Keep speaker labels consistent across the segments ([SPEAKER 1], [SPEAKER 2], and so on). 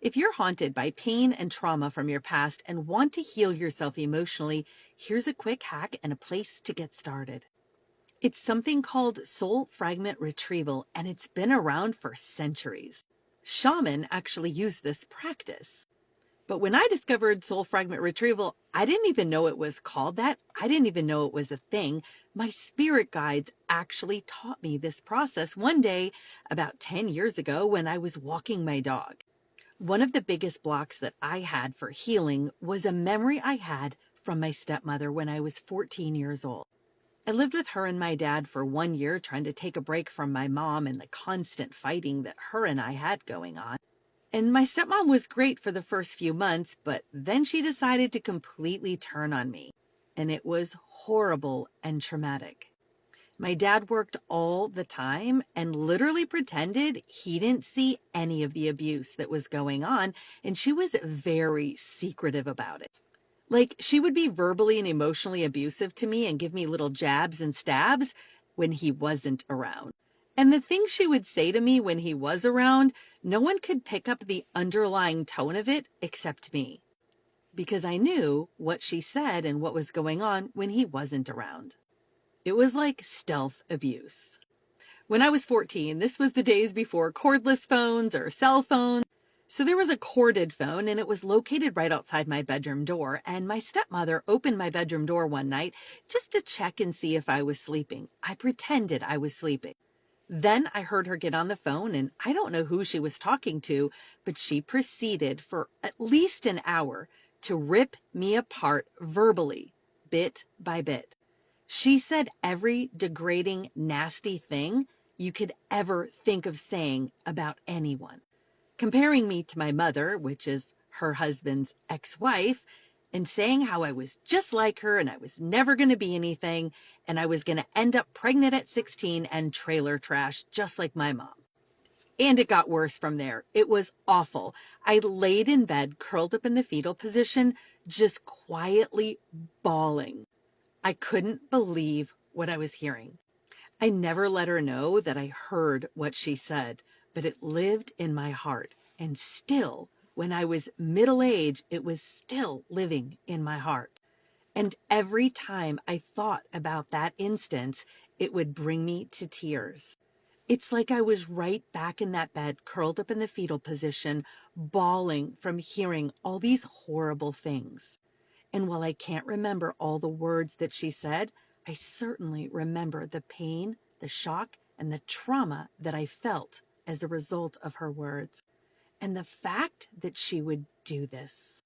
[SPEAKER 1] If you're haunted by pain and trauma from your past and want to heal yourself emotionally, here's a quick hack and a place to get started. It's something called soul fragment retrieval, and it's been around for centuries. Shaman actually use this practice. But when I discovered soul fragment retrieval, I didn't even know it was called that. I didn't even know it was a thing. My spirit guides actually taught me this process one day about 10 years ago when I was walking my dog. One of the biggest blocks that I had for healing was a memory I had from my stepmother when I was 14 years old. I lived with her and my dad for 1 year, trying to take a break from my mom and the constant fighting that her and I had going on. And my stepmom was great for the first few months, but then she decided to completely turn on me. And it was horrible and traumatic. My dad worked all the time and literally pretended he didn't see any of the abuse that was going on, and she was very secretive about it. Like, she would be verbally and emotionally abusive to me and give me little jabs and stabs when he wasn't around. And the things she would say to me when he was around, no one could pick up the underlying tone of it except me, because I knew what she said and what was going on when he wasn't around. It was like stealth abuse. When I was 14, this was the days before cordless phones or cell phones. So there was a corded phone, and it was located right outside my bedroom door. And my stepmother opened my bedroom door one night just to check and see if I was sleeping. I pretended I was sleeping. Then I heard her get on the phone, and I don't know who she was talking to, but she proceeded for at least an hour to rip me apart verbally, bit by bit. She said every degrading, nasty thing you could ever think of saying about anyone, comparing me to my mother, which is her husband's ex-wife, and saying how I was just like her and I was never going to be anything, and I was going to end up pregnant at 16 and trailer trash just like my mom. And it got worse from there. It was awful. I laid in bed, curled up in the fetal position, just quietly bawling. I couldn't believe what I was hearing. I never let her know that I heard what she said, but it lived in my heart. And still, when I was middle-aged, it was still living in my heart. And every time I thought about that instance, it would bring me to tears. It's like I was right back in that bed, curled up in the fetal position, bawling from hearing all these horrible things. And while I can't remember all the words that she said, I certainly remember the pain, the shock, and the trauma that I felt as a result of her words. And the fact that she would do this.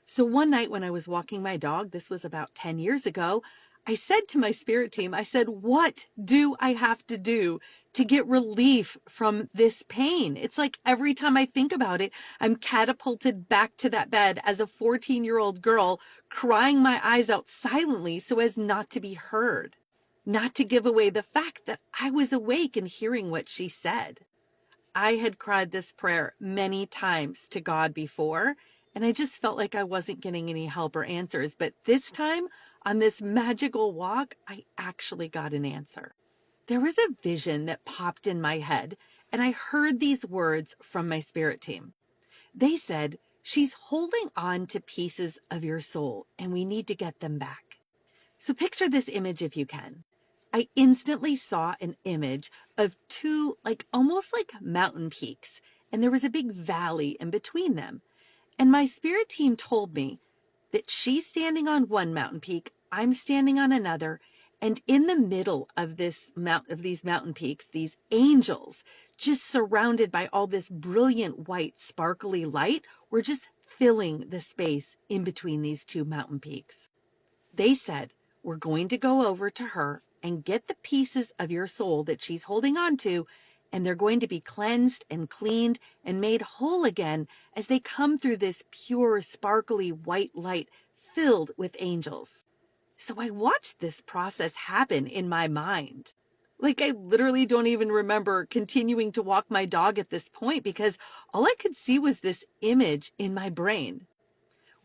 [SPEAKER 1] So one night when I was walking my dog, this was about 10 years ago, I said to my spirit team, I said, what do I have to do to get relief from this pain? It's like every time I think about it, I'm catapulted back to that bed as a 14-year-old girl, crying my eyes out silently so as not to be heard, not to give away the fact that I was awake and hearing what she said. I had cried this prayer many times to God before, and I just felt like I wasn't getting any help or answers. But this time, on this magical walk, I actually got an answer. There was a vision that popped in my head, and I heard these words from my spirit team. They said, she's holding on to pieces of your soul, and we need to get them back. So picture this image if you can. I instantly saw an image of two, almost like mountain peaks, and there was a big valley in between them. And my spirit team told me that she's standing on one mountain peak, I'm standing on another, and in the middle of these mountain peaks, these angels, just surrounded by all this brilliant white, sparkly light, were just filling the space in between these two mountain peaks. They said, we're going to go over to her and get the pieces of your soul that she's holding on to, and they're going to be cleansed and cleaned and made whole again as they come through this pure, sparkly white light filled with angels. So I watched this process happen in my mind. I literally don't even remember continuing to walk my dog at this point because all I could see was this image in my brain.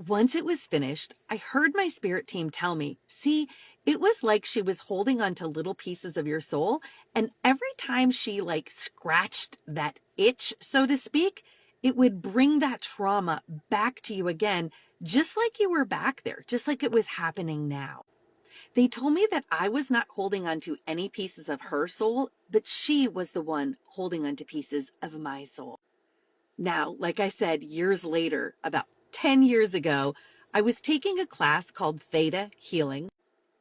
[SPEAKER 1] Once it was finished, I heard my spirit team tell me, see, it was like she was holding on to little pieces of your soul, and every time she scratched that itch, so to speak, It would bring that trauma back to you again, just like you were back there, just like it was happening now. They told me that I was not holding on to any pieces of her soul, but she was the one holding on to pieces of my soul. Now, like I said, years later, about 10 years ago, I was taking a class called Theta Healing.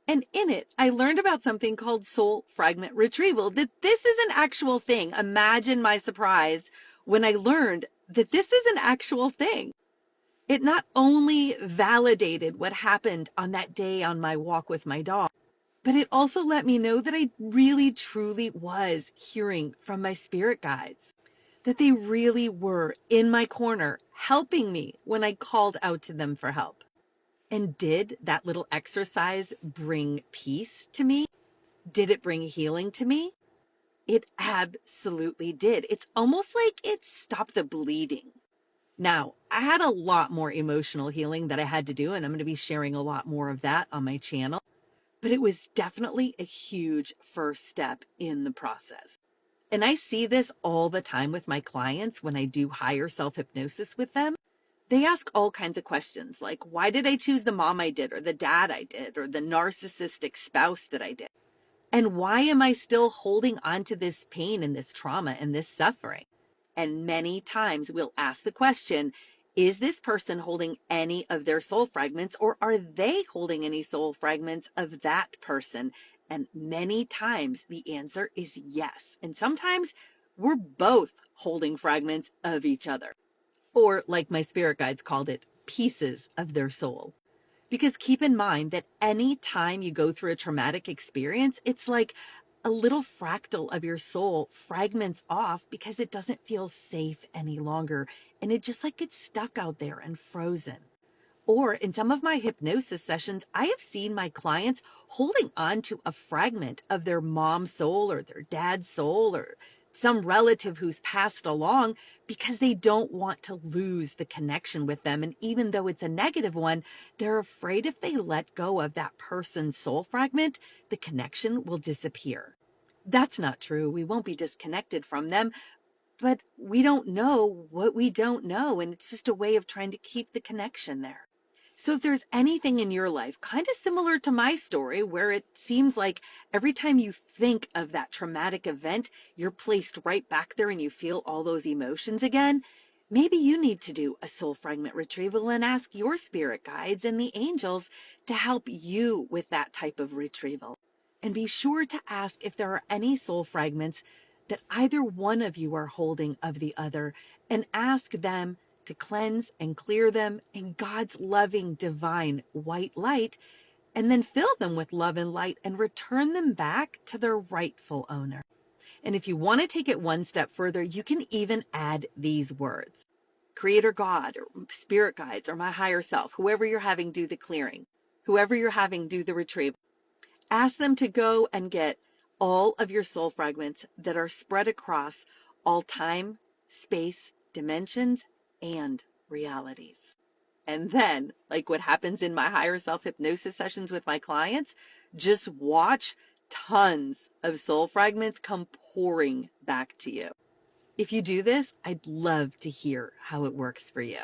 [SPEAKER 1] And in it, I learned about something called soul fragment retrieval, that this is an actual thing. Imagine my surprise when I learned that this is an actual thing. It not only validated what happened on that day on my walk with my dog, but it also let me know that I really, truly was hearing from my spirit guides, that they really were in my corner, helping me when I called out to them for help. And did that little exercise bring peace to me? Did it bring healing to me? It absolutely did. It's almost like it stopped the bleeding. Now, I had a lot more emotional healing that I had to do, and I'm going to be sharing a lot more of that on my channel. But it was definitely a huge first step in the process. And I see this all the time with my clients when I do higher self-hypnosis with them. They ask all kinds of questions like, why did I choose the mom I did, or the dad I did, or the narcissistic spouse that I did? And why am I still holding on to this pain and this trauma and this suffering? And many times we'll ask the question, is this person holding any of their soul fragments, or are they holding any soul fragments of that person? And many times the answer is yes. And sometimes we're both holding fragments of each other, or like my spirit guides called it, pieces of their soul. Because keep in mind that any time you go through a traumatic experience, it's like a little fractal of your soul fragments off because it doesn't feel safe any longer. And it just like gets stuck out there and frozen. Or in some of my hypnosis sessions, I have seen my clients holding on to a fragment of their mom's soul or their dad's soul or some relative who's passed along because they don't want to lose the connection with them. And even though it's a negative one, they're afraid if they let go of that person's soul fragment, the connection will disappear. That's not true. We won't be disconnected from them, but we don't know what we don't know. And it's just a way of trying to keep the connection there. So if there's anything in your life kind of similar to my story, where it seems like every time you think of that traumatic event, you're placed right back there and you feel all those emotions again, maybe you need to do a soul fragment retrieval and ask your spirit guides and the angels to help you with that type of retrieval. And be sure to ask if there are any soul fragments that either one of you are holding of the other, and ask them to cleanse and clear them in God's loving, divine white light, and then fill them with love and light and return them back to their rightful owner. And if you want to take it one step further, you can even add these words: Creator God, or spirit guides, or my higher self, whoever you're having do the clearing, whoever you're having do the retrieval. Ask them to go and get all of your soul fragments that are spread across all time, space, dimensions, and realities. And then, like what happens in my higher self hypnosis sessions with my clients, just watch tons of soul fragments come pouring back to you. If you do this, I'd love to hear how it works for you.